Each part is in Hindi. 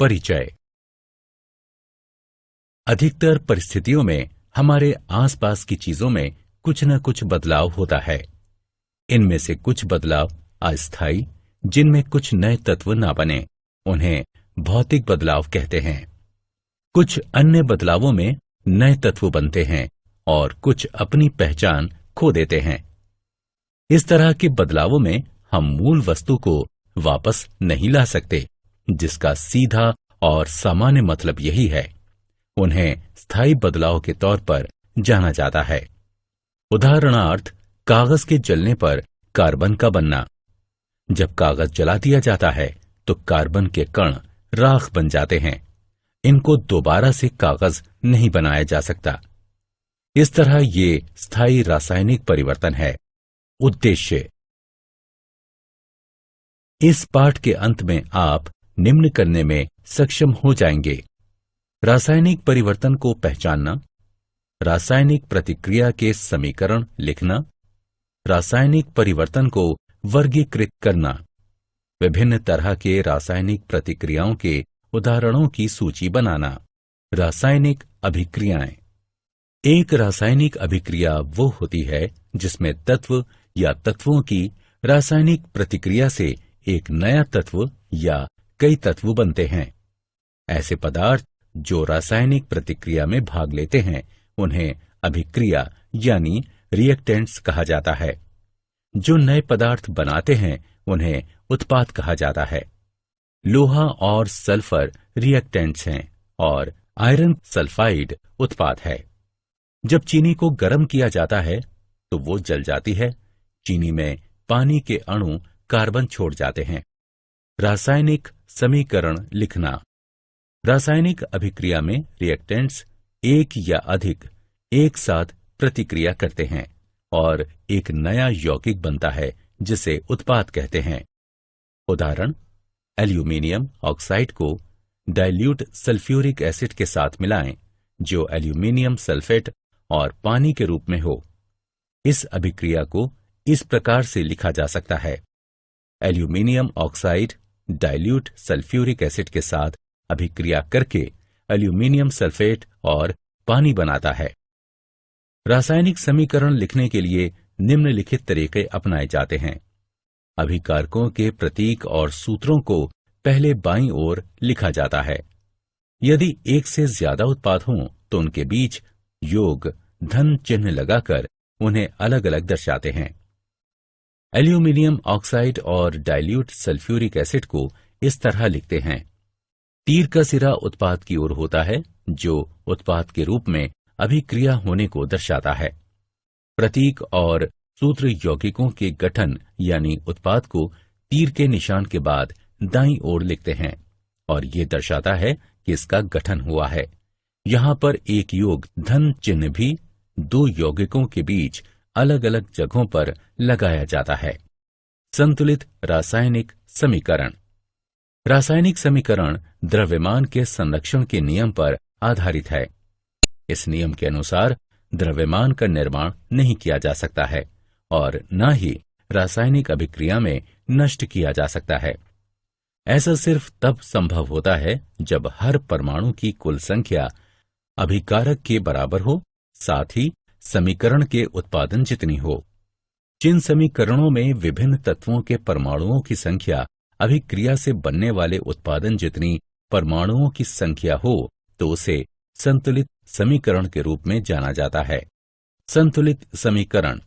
परिचय। अधिकतर परिस्थितियों में हमारे आसपास की चीजों में कुछ न कुछ बदलाव होता है। इनमें से कुछ बदलाव अस्थायी, जिनमें कुछ नए तत्व ना बने, उन्हें भौतिक बदलाव कहते हैं। कुछ अन्य बदलावों में नए तत्व बनते हैं और कुछ अपनी पहचान खो देते हैं। इस तरह के बदलावों में हम मूल वस्तु को वापस नहीं ला सकते, जिसका सीधा और सामान्य मतलब यही है। उन्हें स्थायी बदलाव के तौर पर जाना जाता है। उदाहरणार्थ, कागज के जलने पर कार्बन का बनना। जब कागज जला दिया जाता है तो कार्बन के कण राख बन जाते हैं। इनको दोबारा से कागज नहीं बनाया जा सकता। इस तरह ये स्थायी रासायनिक परिवर्तन है। उद्देश्य। इस पाठ के अंत में आप निम्न करने में सक्षम हो जाएंगे: रासायनिक परिवर्तन को पहचानना, रासायनिक प्रतिक्रिया के समीकरण लिखना, रासायनिक परिवर्तन को वर्गीकृत करना, विभिन्न तरह के रासायनिक प्रतिक्रियाओं के उदाहरणों की सूची बनाना। रासायनिक अभिक्रियाएं। एक रासायनिक अभिक्रिया वो होती है जिसमें तत्व या तत्वों की रासायनिक प्रतिक्रिया से एक नया तत्व या कई तत्व बनते हैं। ऐसे पदार्थ जो रासायनिक प्रतिक्रिया में भाग लेते हैं उन्हें अभिक्रिया यानी रिएक्टेंट्स कहा जाता है। जो नए पदार्थ बनाते हैं उन्हें उत्पाद कहा जाता है। लोहा और सल्फर रिएक्टेंट्स हैं और आयरन सल्फाइड उत्पाद है। जब चीनी को गर्म किया जाता है तो वो जल जाती है। चीनी में पानी के अणु कार्बन छोड़ जाते हैं। रासायनिक समीकरण लिखना। रासायनिक अभिक्रिया में रिएक्टेंट्स एक या अधिक एक साथ प्रतिक्रिया करते हैं और एक नया यौगिक बनता है जिसे उत्पाद कहते हैं। उदाहरण, एल्यूमीनियम ऑक्साइड को डाइल्यूट सल्फ्यूरिक एसिड के साथ मिलाएं जो एल्यूमीनियम सल्फेट और पानी के रूप में हो। इस अभिक्रिया को इस प्रकार से लिखा जा सकता है: aluminium oxide dilute sulphuric acid के साथ अभिक्रिया करके एल्यूमीनियम सल्फेट और पानी बनाता है। रासायनिक समीकरण लिखने के लिए निम्नलिखित तरीके अपनाए जाते हैं। अभिकारकों के प्रतीक और सूत्रों को पहले बाईं ओर लिखा जाता है। यदि एक से ज्यादा उत्पाद हों तो उनके बीच योग धन चिन्ह लगाकर उन्हें अलग अलग दर्शाते हैं। एल्यूमीनियम ऑक्साइड और डाइल्यूट सल्फ्यूरिक एसिड को इस तरह लिखते हैं। तीर का सिरा उत्पाद की ओर होता है जो उत्पाद के रूप में अभिक्रिया होने को दर्शाता है। प्रतीक और सूत्र यौगिकों के गठन यानी उत्पाद को तीर के निशान के बाद दाईं ओर लिखते हैं और ये दर्शाता है कि इसका गठन हुआ है। यहाँ पर एक योग धन चिन्ह भी दो यौगिकों के बीच अलग अलग जगहों पर लगाया जाता है। संतुलित रासायनिक समीकरण। रासायनिक समीकरण द्रव्यमान के संरक्षण के नियम पर आधारित है। इस नियम के अनुसार द्रव्यमान का निर्माण नहीं किया जा सकता है और न ही रासायनिक अभिक्रिया में नष्ट किया जा सकता है। ऐसा सिर्फ तब संभव होता है जब हर परमाणु की कुल संख्या अभिकारक के बराबर हो, साथ ही समीकरण के उत्पादन जितनी हो। जिन समीकरणों में विभिन्न तत्वों के परमाणुओं की संख्या अभिक्रिया से बनने वाले उत्पादन जितनी परमाणुओं की संख्या हो तो उसे संतुलित समीकरण के रूप में जाना जाता है। संतुलित समीकरण।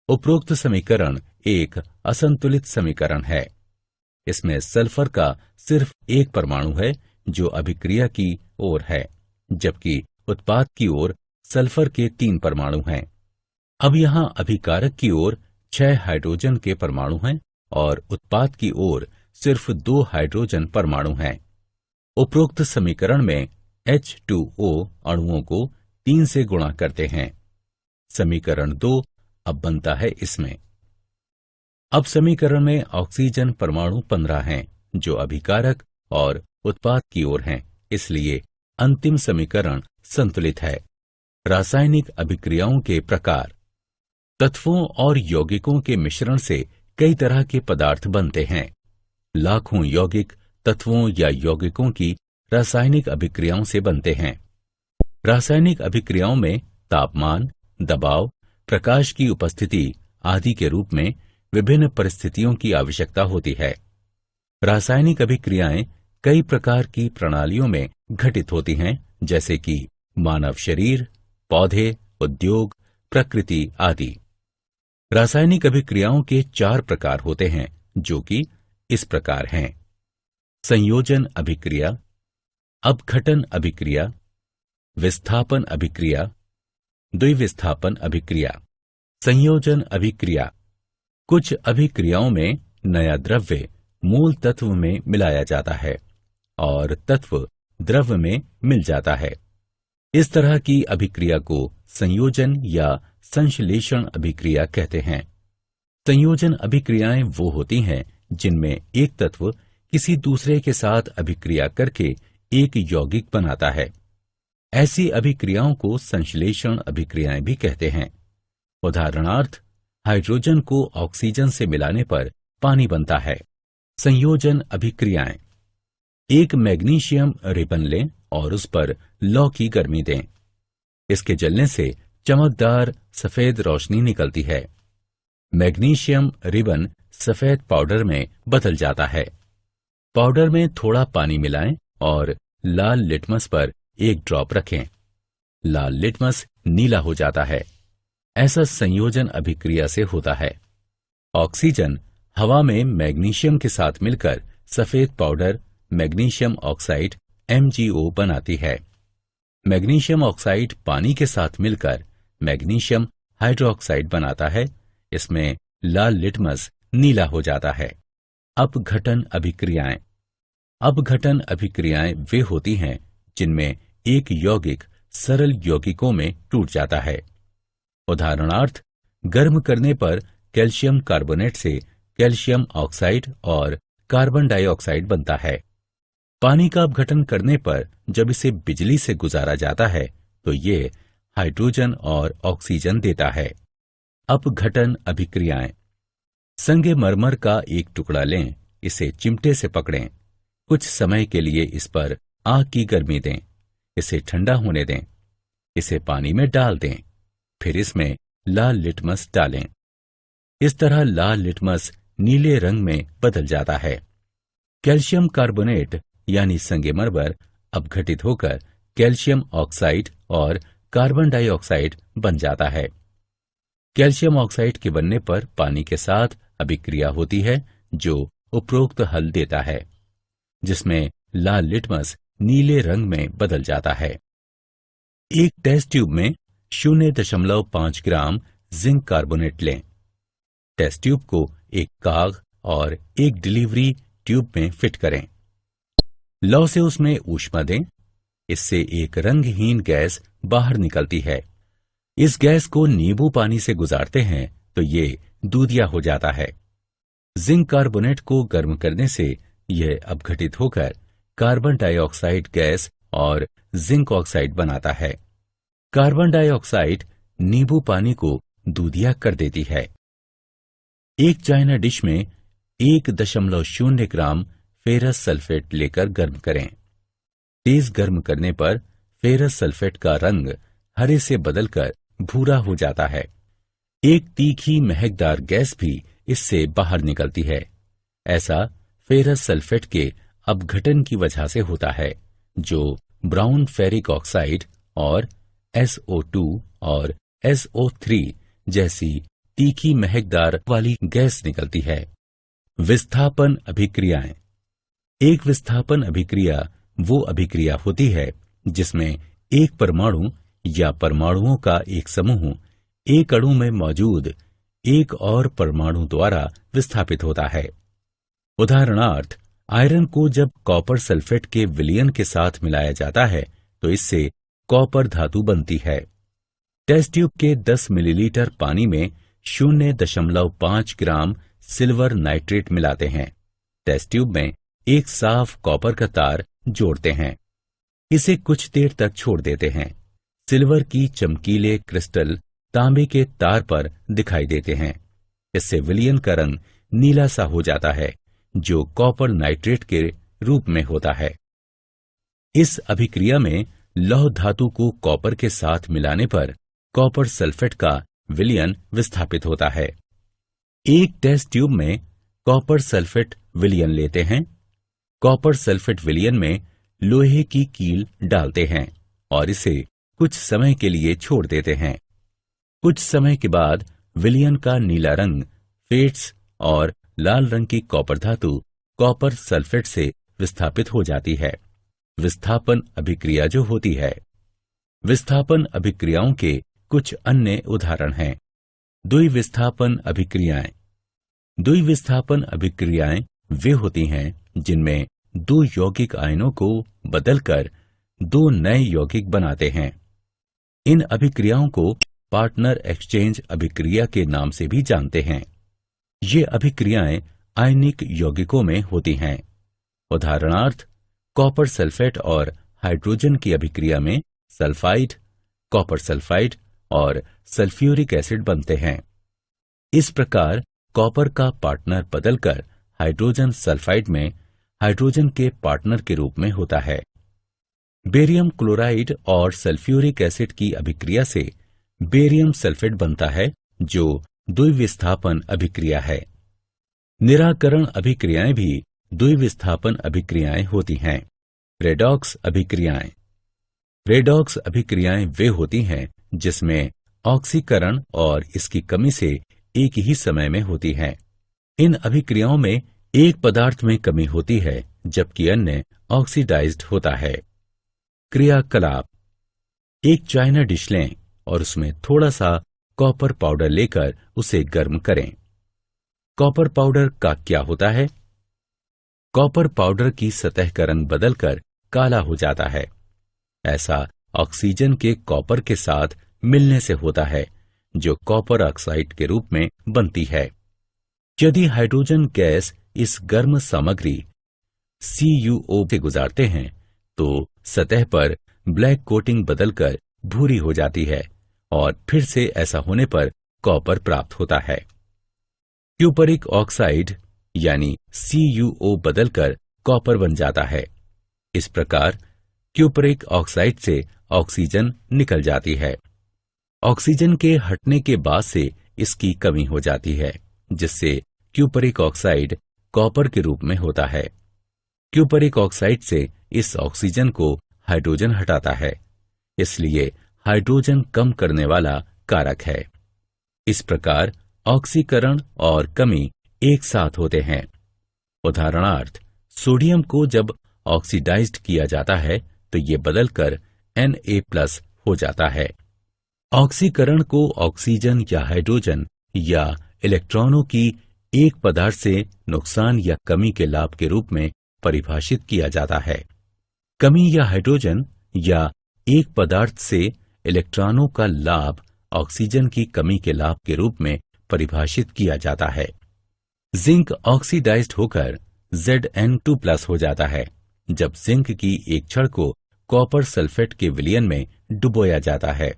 उपरोक्त समीकरण एक असंतुलित समीकरण है। इसमें सल्फर का सिर्फ एक परमाणु है जो अभिक्रिया की ओर है, जबकि उत्पाद की ओर सल्फर के 3 परमाणु हैं। अब यहाँ अभिकारक की ओर 6 हाइड्रोजन के परमाणु हैं और उत्पाद की ओर सिर्फ 2 हाइड्रोजन परमाणु हैं। उपरोक्त समीकरण में H2O अणुओं को 3 से गुणा करते हैं। समीकरण 2 अब बनता है इसमें। अब समीकरण में ऑक्सीजन परमाणु 15 हैं जो अभिकारक और उत्पाद की ओर हैं, इसलिए अंतिम समीकरण संतुलित है। रासायनिक अभिक्रियाओं के प्रकार। तत्वों और यौगिकों के मिश्रण से कई तरह के पदार्थ बनते हैं। लाखों यौगिक तत्वों या यौगिकों की रासायनिक अभिक्रियाओं से बनते हैं। रासायनिक अभिक्रियाओं में तापमान, दबाव, प्रकाश की उपस्थिति आदि के रूप में विभिन्न परिस्थितियों की आवश्यकता होती है। रासायनिक अभिक्रियाएं कई प्रकार की प्रणालियों में घटित होती हैं, जैसे कि मानव शरीर, पौधे, उद्योग, प्रकृति आदि। रासायनिक अभिक्रियाओं के 4 प्रकार होते हैं, जो कि इस प्रकार हैं: संयोजन अभिक्रिया, अपघटन अभिक्रिया, विस्थापन अभिक्रिया, द्विविस्थापन अभिक्रिया। संयोजन अभिक्रिया: कुछ अभिक्रियाओं में नया द्रव्य मूल तत्व में मिलाया जाता है और तत्व द्रव्य में मिल जाता है। इस तरह की अभिक्रिया को संयोजन या संश्लेषण अभिक्रिया कहते हैं। संयोजन अभिक्रियाएं वो होती हैं जिनमें एक तत्व किसी दूसरे के साथ अभिक्रिया करके एक यौगिक बनाता है। ऐसी अभिक्रियाओं को संश्लेषण अभिक्रियाएं भी कहते हैं। उदाहरणार्थ, हाइड्रोजन को ऑक्सीजन से मिलाने पर पानी बनता है। संयोजन अभिक्रियाएं: एक मैग्नीशियम रिबन लें और उस पर लौ की गर्मी दें। इसके जलने से चमकदार सफेद रोशनी निकलती है। मैग्नीशियम रिबन सफेद पाउडर में बदल जाता है। पाउडर में थोड़ा पानी मिलाएं और लाल लिटमस पर एक ड्रॉप रखें। लाल लिटमस नीला हो जाता है। ऐसा संयोजन अभिक्रिया से होता है। ऑक्सीजन हवा में मैग्नीशियम के साथ मिलकर सफेद पाउडर मैग्नीशियम ऑक्साइड MgO बनाती है। मैग्नीशियम ऑक्साइड पानी के साथ मिलकर मैग्नीशियम हाइड्रोक्साइड बनाता है। इसमें लाल लिटमस नीला हो जाता है। अपघटन अभिक्रियाएं: अपघटन अभिक्रियाएं वे होती हैं जिनमें एक यौगिक सरल यौगिकों में टूट जाता है। उदाहरणार्थ, गर्म करने पर कैल्शियम कार्बोनेट से कैल्शियम ऑक्साइड और कार्बन डाइऑक्साइड बनता है। पानी का अपघटन करने पर जब इसे बिजली से गुजारा जाता है तो ये हाइड्रोजन और ऑक्सीजन देता है। अपघटन अभिक्रियाएं: संगमरमर का एक टुकड़ा लें, इसे चिमटे से पकड़ें, कुछ समय के लिए इस पर आग की गर्मी दें, इसे ठंडा होने दें, इसे पानी में डाल दें, फिर इसमें लाल लिटमस डालें। इस तरह लाल लिटमस नीले रंग में बदल जाता है। कैल्शियम कार्बोनेट यानी संगमरमर अपघटित होकर कैल्शियम ऑक्साइड और कार्बन डाइऑक्साइड बन जाता है। कैल्शियम ऑक्साइड के बनने पर पानी के साथ अभिक्रिया होती है जो उपरोक्त हल देता है, जिसमें लाल लिटमस नीले रंग में बदल जाता है। एक टेस्ट ट्यूब में 0.5 ग्राम जिंक कार्बोनेट लें। टेस्ट ट्यूब को एक काग और एक डिलीवरी ट्यूब में फिट करें। लौ से उसमें ऊष्मा दें। इससे एक रंगहीन गैस बाहर निकलती है। इस गैस को नींबू पानी से गुजारते हैं तो ये दूधिया हो जाता है। जिंक कार्बोनेट को गर्म करने से यह अपघटित होकर कार्बन डाइऑक्साइड गैस और जिंक ऑक्साइड बनाता है। कार्बन डाइऑक्साइड नींबू पानी को दूधिया कर देती है। एक चाइना डिश में 1.0 ग्राम फेरस सल्फेट लेकर गर्म करें। तेज गर्म करने पर फेरस सल्फेट का रंग हरे से बदलकर भूरा हो जाता है। एक तीखी महकदार गैस भी इससे बाहर निकलती है। ऐसा फेरस सल्फेट के अपघटन की वजह से होता है, जो ब्राउन फेरिक ऑक्साइड और SO2 और SO3 जैसी तीखी महकदार वाली गैस निकलती है। विस्थापन अभिक्रियाएं: एक विस्थापन अभिक्रिया वो अभिक्रिया होती है जिसमें एक परमाणु या परमाणुओं का एक समूह एक अणु में मौजूद एक और परमाणु द्वारा विस्थापित होता है। उदाहरणार्थ, आयरन को जब कॉपर सल्फेट के विलयन के साथ मिलाया जाता है तो इससे कॉपर धातु बनती है। टेस्ट ट्यूब के 10 मिलीलीटर पानी में 0.5 ग्राम सिल्वर नाइट्रेट मिलाते हैं। टेस्ट ट्यूब में एक साफ कॉपर का तार जोड़ते हैं। इसे कुछ देर तक छोड़ देते हैं। सिल्वर की चमकीले क्रिस्टल तांबे के तार पर दिखाई देते हैं। इससे विलयन का रंग नीला सा हो जाता है, जो कॉपर नाइट्रेट के रूप में होता है। इस अभिक्रिया में लौह धातु को कॉपर के साथ मिलाने पर कॉपर सल्फेट का विलयन विस्थापित होता है। एक टेस्ट ट्यूब में कॉपर सल्फेट विलयन लेते हैं। कॉपर सल्फेट विलयन में लोहे की कील डालते हैं और इसे कुछ समय के लिए छोड़ देते हैं। कुछ समय के बाद विलयन का नीला रंग फेड्स और लाल रंग की कॉपर धातु कॉपर सल्फेट से विस्थापित हो जाती है। विस्थापन अभिक्रिया जो होती है। विस्थापन अभिक्रियाओं के कुछ अन्य उदाहरण हैं। द्विविस्थापन अभिक्रियाएं। द्विविस्थापन अभिक्रियाएं वे होती हैं जिनमें दो यौगिक आयनों को बदलकर दो नए यौगिक बनाते हैं। इन अभिक्रियाओं को पार्टनर एक्सचेंज अभिक्रिया के नाम से भी जानते हैं। ये अभिक्रियाएं आयनिक यौगिकों में होती हैं। उदाहरणार्थ कॉपर सल्फेट और हाइड्रोजन की अभिक्रिया में सल्फाइड, कॉपर सल्फाइड और सल्फ्यूरिक एसिड बनते हैं। इस प्रकार कॉपर का पार्टनर बदलकर हाइड्रोजन सल्फाइड में हाइड्रोजन के पार्टनर के रूप में होता है। बेरियम क्लोराइड और सल्फ्यूरिक एसिड की अभिक्रिया से बेरियम सल्फेट बनता है जो द्विविस्थापन अभिक्रिया है। निराकरण अभिक्रियाएं भी द्विविस्थापन अभिक्रियाएं होती हैं। रेडॉक्स अभिक्रियाएं। रेडॉक्स अभिक्रियाएं वे होती हैं जिसमें ऑक्सीकरण और इसकी कमी से एक ही समय में होती हैं। इन अभिक्रियाओं में एक पदार्थ में कमी होती है जबकि अन्य ऑक्सीडाइज्ड होता है। क्रियाकलाप। एक चाइना डिश लें और उसमें थोड़ा सा कॉपर पाउडर लेकर उसे गर्म करें। कॉपर पाउडर का क्या होता है? कॉपर पाउडर की सतह का रंग बदलकर काला हो जाता है। ऐसा ऑक्सीजन के कॉपर के साथ मिलने से होता है जो कॉपर ऑक्साइड के रूप में बनती है। यदि हाइड्रोजन गैस इस गर्म सामग्री CuO से गुजारते हैं तो सतह पर ब्लैक कोटिंग बदलकर भूरी हो जाती है और फिर से ऐसा होने पर कॉपर प्राप्त होता है। क्यूपरिक ऑक्साइड यानी CuO बदलकर कॉपर बन जाता है। इस प्रकार क्यूपरिक ऑक्साइड से ऑक्सीजन निकल जाती है। ऑक्सीजन के हटने के बाद से इसकी कमी हो जाती है जिससे क्यूपरिक ऑक्साइड कॉपर के रूप में होता है। क्यूपरिक ऑक्साइड से इस ऑक्सीजन को हाइड्रोजन हटाता है, इसलिए हाइड्रोजन कम करने वाला कारक है। इस प्रकार ऑक्सीकरण और कमी एक साथ होते हैं। उदाहरणार्थ सोडियम को जब ऑक्सीडाइज्ड किया जाता है तो ये बदलकर Na+ हो जाता है। ऑक्सीकरण को ऑक्सीजन या हाइड्रोजन या इलेक्ट्रॉनों की एक पदार्थ से नुकसान या कमी के लाभ के रूप में परिभाषित किया जाता है। कमी या हाइड्रोजन या एक पदार्थ से इलेक्ट्रॉनों का लाभ ऑक्सीजन की कमी के लाभ के रूप में परिभाषित किया जाता है। जिंक ऑक्सीडाइज्ड होकर Zn2+ हो जाता है जब जिंक की एक छड़ को कॉपर सल्फेट के विलयन में डुबोया जाता है।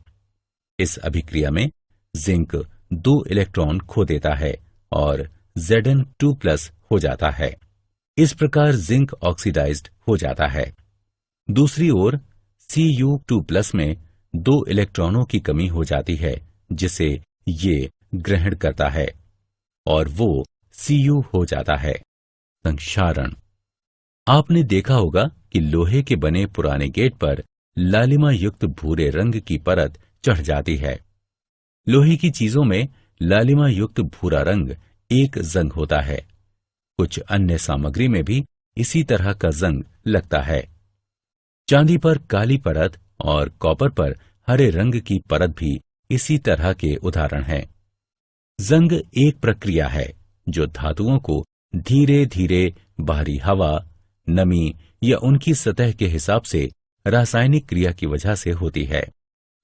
इस अभिक्रिया में जिंक 2 इलेक्ट्रॉन खो देता है और Zn2+ हो जाता है। इस प्रकार जिंक ऑक्सीडाइज्ड हो जाता है। दूसरी ओर Cu2+ में 2 इलेक्ट्रॉनों की कमी हो जाती है जिसे ये ग्रहण करता है और वो Cu हो जाता है। संक्षारण। आपने देखा होगा कि लोहे के बने पुराने गेट पर लालिमा युक्त भूरे रंग की परत चढ़ जाती है। लोहे की चीजों में लालिमा युक्त भूरा रंग एक जंग होता है। कुछ अन्य सामग्री में भी इसी तरह का जंग लगता है। चांदी पर काली परत और कॉपर पर हरे रंग की परत भी इसी तरह के उदाहरण हैं। जंग एक प्रक्रिया है जो धातुओं को धीरे धीरे बाहरी हवा, नमी या उनकी सतह के हिसाब से रासायनिक क्रिया की वजह से होती है।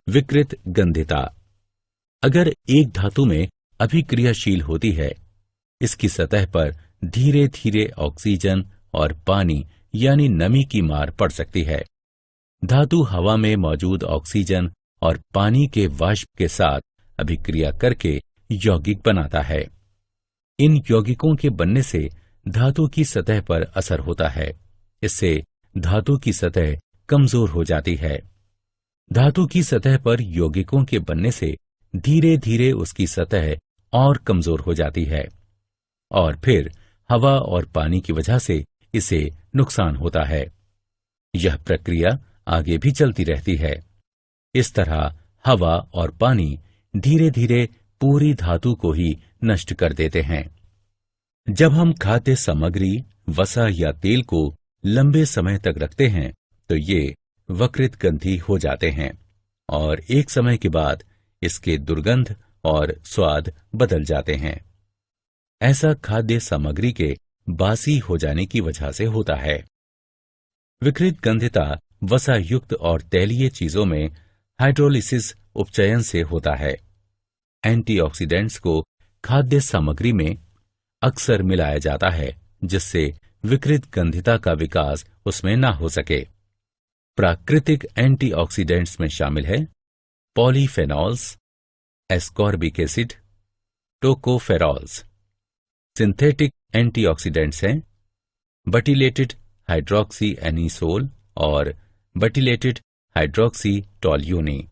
विकृत गंधिता। अगर एक धातु में अभिक्रियाशील होती है, इसकी सतह पर धीरे धीरे ऑक्सीजन और पानी यानी नमी की मार पड़ सकती है। धातु हवा में मौजूद ऑक्सीजन और पानी के वाष्प के साथ अभिक्रिया करके यौगिक बनाता है। इन यौगिकों के बनने से धातु की सतह पर असर होता है इससे धातु की सतह कमजोर हो जाती है। धातु की सतह पर यौगिकों के बनने से धीरे धीरे उसकी सतह और कमजोर हो जाती है और फिर हवा और पानी की वजह से इसे नुकसान होता है। यह प्रक्रिया आगे भी चलती रहती है। इस तरह हवा और पानी धीरे धीरे पूरी धातु को ही नष्ट कर देते हैं। जब हम खाद्य सामग्री, वसा या तेल को लंबे समय तक रखते हैं तो ये वक्रित गंधी हो जाते हैं और एक समय के बाद इसके दुर्गंध और स्वाद बदल जाते हैं। ऐसा खाद्य सामग्री के बासी हो जाने की वजह से होता है। विकृत गंधिता वसा युक्त और तैलीय चीजों में हाइड्रोलिसिस उपचयन से होता है। एंटीऑक्सीडेंट्स को खाद्य सामग्री में अक्सर मिलाया जाता है जिससे विकृत गंधिता का विकास उसमें ना हो सके। प्राकृतिक एंटीऑक्सीडेंट्स में शामिल है polyphenols, ascorbic acid, tocopherols. Synthetic antioxidants हैं बटिलेटेड हाइड्रोक्सी एनिसोल और बटिलेटेड हाइड्रोक्सी टोल्यूनी।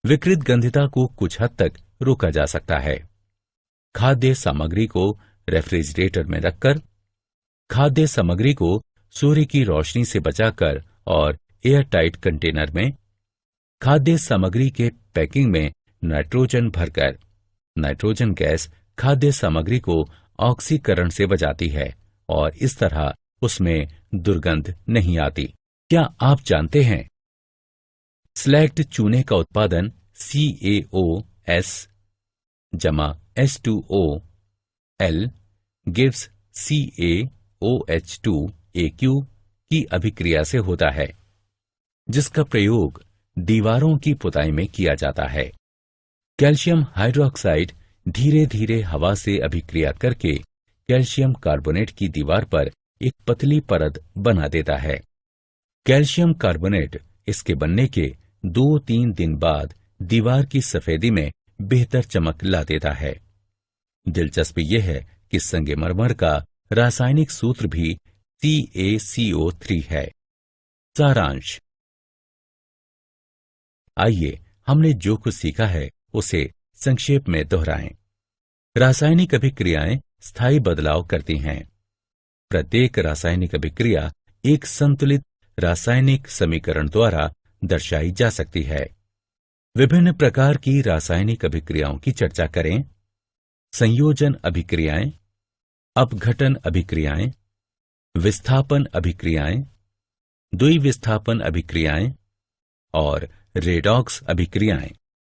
विकृत गंधिता को कुछ हद तक रोका जा सकता है। खाद्य सामग्री को रेफ्रिजरेटर में रखकर, खाद्य सामग्री को सूर्य की रोशनी से बचाकर और एयरटाइट कंटेनर में, खाद्य सामग्री के पैकिंग में नाइट्रोजन भरकर। नाइट्रोजन गैस खाद्य सामग्री को ऑक्सीकरण से बचाती है और इस तरह उसमें दुर्गंध नहीं आती। क्या आप जानते हैं स्लैग्ड चूने का उत्पादन CaOS जमा H2OL गिव्स CaOH2aq की अभिक्रिया से होता है, जिसका प्रयोग दीवारों की पुताई में किया जाता है। कैल्शियम हाइड्रोक्साइड धीरे धीरे हवा से अभिक्रिया करके कैल्शियम कार्बोनेट की दीवार पर एक पतली परत बना देता है। कैल्शियम कार्बोनेट इसके बनने के 2-3 दिन बाद दीवार की सफेदी में बेहतर चमक ला देता है। दिलचस्प यह है कि संगमरमर का रासायनिक सूत्र भी CaCO3 है। सारांश। आइए हमने जो कुछ सीखा है उसे संक्षेप में दोहराएं। रासायनिक अभिक्रियाएं स्थायी बदलाव करती हैं। प्रत्येक रासायनिक अभिक्रिया एक संतुलित रासायनिक समीकरण द्वारा दर्शाई जा सकती है। विभिन्न प्रकार की रासायनिक अभिक्रियाओं की चर्चा करें। संयोजन अभिक्रियाएं, अपघटन अभिक्रियाएं, विस्थापन अभिक्रियाएं, द्विविस्थापन अभिक्रियाएं और रेडॉक्स अभिक्रियाएं।